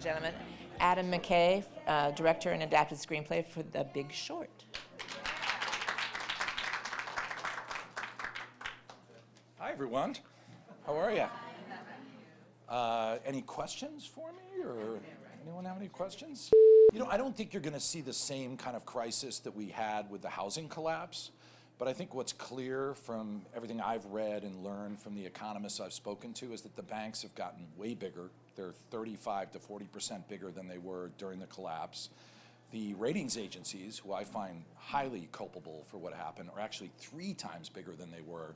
and gentlemen, Adam McKay, director and adapted screenplay for The Big Short. Hi, everyone. How are you? Any questions for me, or anyone have any questions? You know, I don't think you're going to see the same kind of crisis that we had with the housing collapse, but I think what's clear from everything I've read and learned from the economists I've spoken to is that the banks have gotten way bigger. They're 35 to 40% bigger than they were during the collapse. The ratings agencies, who I find highly culpable for what happened, are actually 3 times bigger than they were.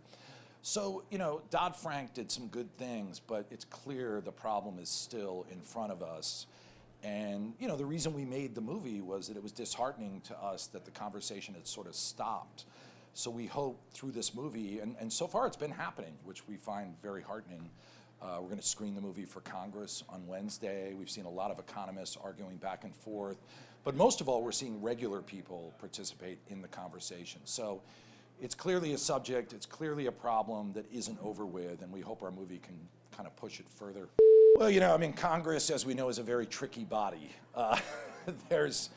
So, you know, Dodd-Frank did some good things, but it's clear the problem is still in front of us. And, you know, the reason we made the movie was that it was disheartening to us that the conversation had sort of stopped. So we hope through this movie, and so far it's been happening, which we find very heartening. We're going to screen the movie for Congress on Wednesday. We've seen a lot of economists arguing back and forth. But most of all, we're seeing regular people participate in the conversation. So it's clearly a subject, it's clearly a problem that isn't over with, and we hope our movie can kind of push it further. Well, you know, I mean, Congress, as we know, is a very tricky body. There's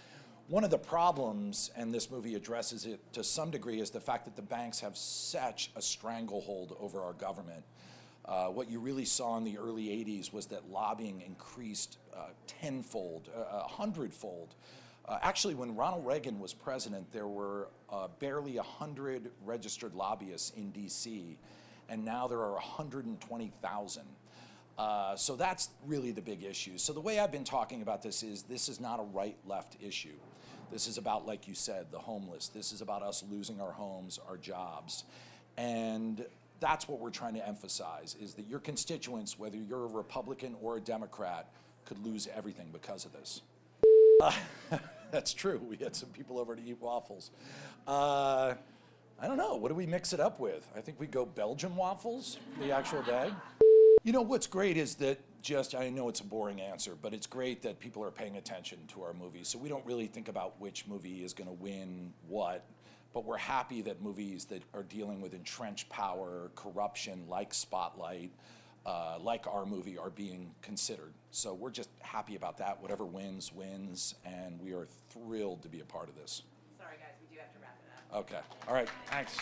one of the problems, and this movie addresses it to some degree, is the fact that the banks have such a stranglehold over our government. What you really saw in the early 80s was that lobbying increased tenfold, 100-fold. Actually, when Ronald Reagan was president, there were barely 100 registered lobbyists in DC, and now there are 120,000. So that's really the big issue. So the way I've been talking about this is not a right-left issue. This is about, like you said, the homeless. This is about us losing our homes, our jobs. And that's what we're trying to emphasize, is that your constituents, whether you're a Republican or a Democrat, could lose everything because of this. That's true. We had some people over to eat waffles. I don't know. What do we mix it up with? I think we go Belgian waffles the actual day. You know, what's great is that I know it's a boring answer, but it's great that people are paying attention to our movies. So we don't really think about which movie is going to win what, but we're happy that movies that are dealing with entrenched power, corruption, like Spotlight, like our movie, are being considered. So we're just happy about that. Whatever wins, wins, and we are thrilled to be a part of this. Sorry, guys, we do have to wrap it up. Okay. All right. Thanks.